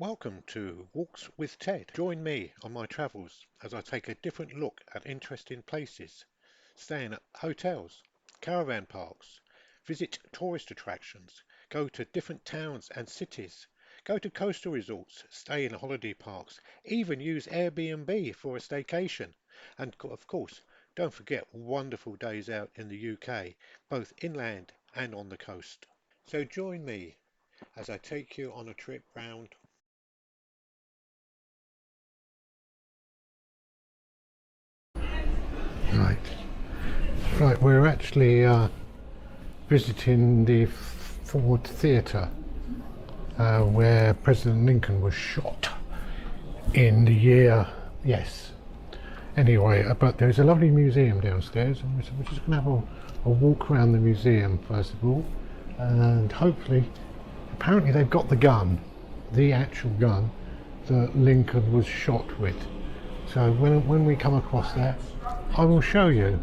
Welcome to Walks with Ted. Join me on my travels as I take a different look at interesting places, staying at hotels, caravan parks, visit tourist attractions, go to different towns and cities, go to coastal resorts, stay in holiday parks, even use Airbnb for a staycation. And of course, don't forget wonderful days out in the UK, both inland and on the coast. So join me as I take you on a trip round. Right, right. We're actually visiting the Ford Theatre, where President Lincoln was shot in the year. Yes. Anyway, but there's a lovely museum downstairs, and we're just going to have a walk around the museum first of all, and hopefully, apparently they've got the gun, the actual gun that Lincoln was shot with. So when we come across that, I will show you.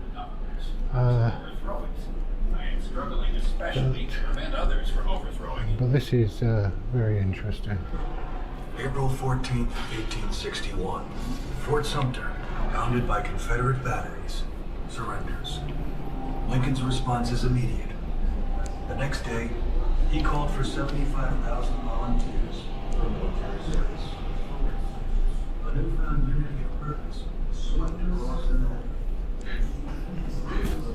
But this is very interesting. April 14th, 1861. Fort Sumter, pounded by Confederate batteries, surrenders. Lincoln's response is immediate. The next day, he called for 75,000 volunteers for military service. A newfound unity of purpose swept across the North.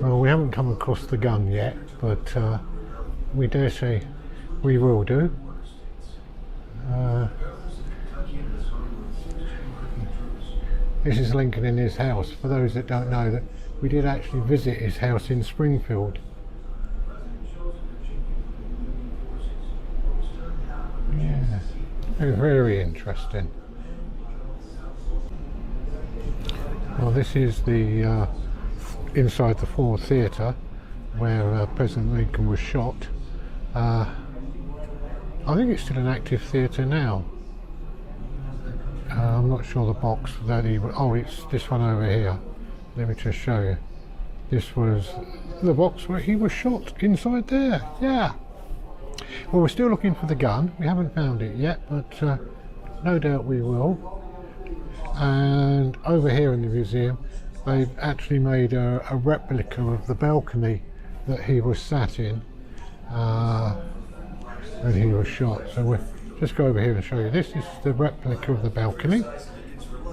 Well, we haven't come across the gun yet, but we dare say we will do. This is Lincoln in his house. For those that don't know, that we did actually visit his house in Springfield. Yeah, very interesting. Well, this is the inside the Ford Theatre where President Lincoln was shot. I think it's still an active theatre now. I'm not sure the box that he... Oh, it's this one over here. Let me just show you. This was the box where he was shot, inside there. Yeah. Well, we're still looking for the gun. We haven't found it yet, but no doubt we will. And over here in the museum, they've actually made a replica of the balcony that he was sat in when he was shot. So we'll just go over here and show you. This is the replica of the balcony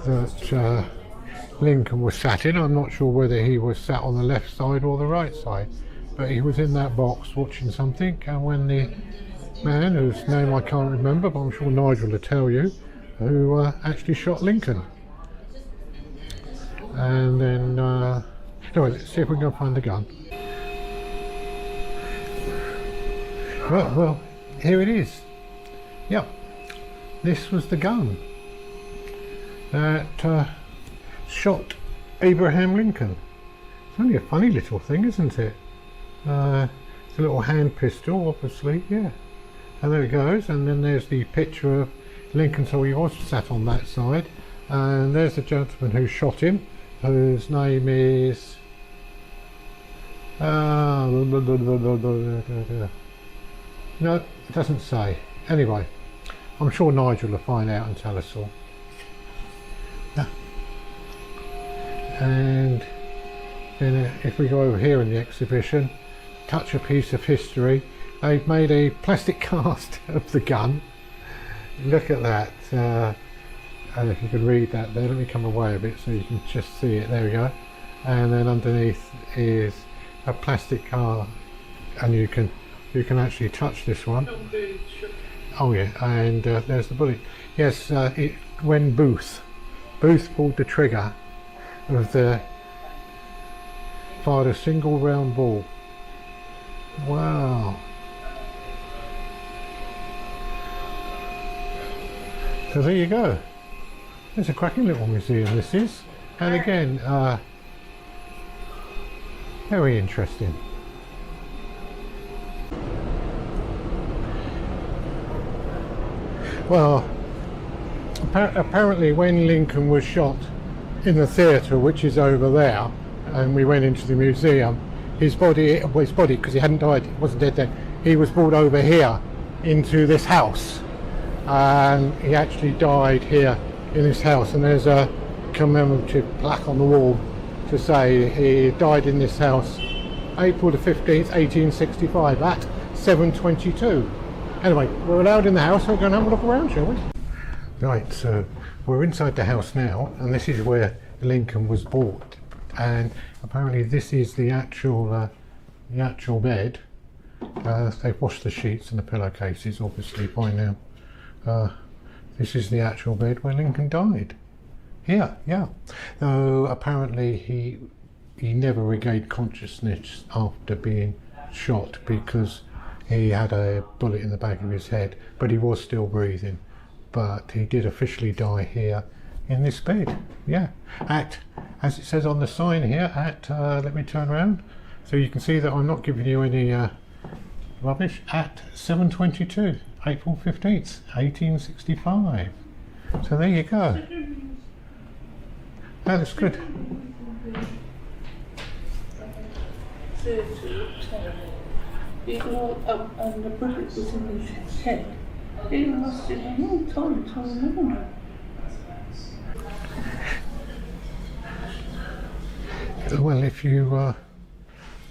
that Lincoln was sat in. I'm not sure whether he was sat on the left side or the right side, but he was in that box watching something, and when the man, whose name I can't remember, but I'm sure Nigel will tell you, who actually shot Lincoln. And then, anyway, let's see if we can go find the gun. Well, here it is. Yep, this was the gun that shot Abraham Lincoln. It's only a funny little thing, isn't it? It's a little hand pistol, obviously, yeah. And there it goes, and then there's the picture of Lincoln, so he was sat on that side. And there's the gentleman who shot him, whose name is... no, it doesn't say. Anyway, I'm sure Nigel will find out and tell us all. And then if we go over here in the exhibition, touch a piece of history. They've made a plastic cast of the gun. Look at that. And if you can read that there, let me come away a bit so you can just see it. There we go. And then underneath is a plastic card, and you can actually touch this one. Oh yeah, and there's the bullet. Yes, when Booth pulled the trigger of fired a single round ball. Wow. So there you go. It's a cracking little museum, this is. And again, very interesting. Well, apparently when Lincoln was shot in the theatre, which is over there, and we went into the museum, his body, because he hadn't died, he wasn't dead then, he was brought over here into this house, and he actually died here in this house, and there's a commemorative plaque on the wall to say he died in this house April the 15th 1865 at 7:22. Anyway, we're allowed in the house, so we're going to have a look around, shall we? Right, so we're inside the house now, and this is where Lincoln was bought, and apparently this is the actual bed. They've washed the sheets and the pillowcases obviously by now. This is the actual bed where Lincoln died. Here, yeah. Though apparently he never regained consciousness after being shot because he had a bullet in the back of his head, but he was still breathing. But he did officially die here in this bed. Yeah, at, as it says on the sign here, at let me turn around so you can see that I'm not giving you any rubbish, at 7:22 April 15th 1865. So there you go. That is good. And the bullet was in his head. It lasted a long time to remember. Well, if you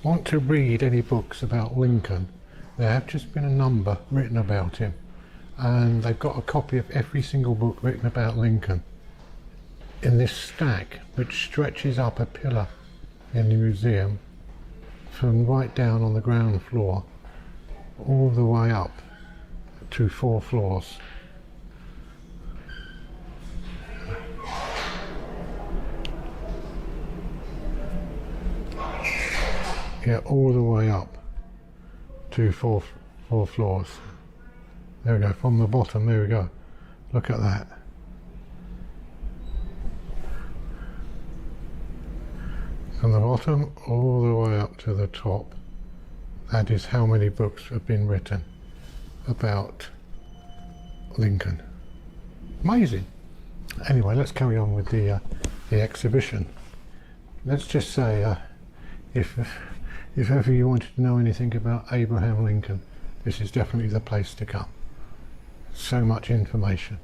want to read any books about Lincoln, there have just been a number written about him, and they've got a copy of every single book written about Lincoln in this stack, which stretches up a pillar in the museum from right down on the ground floor all the way up to 4 floors. Yeah, all the way up to four floors. There we go, from the bottom, there we go. Look at that. From the bottom all the way up to the top. That is how many books have been written about Lincoln. Amazing. Anyway, let's carry on with the exhibition. Let's just say, if ever you wanted to know anything about Abraham Lincoln, this is definitely the place to come. So much information.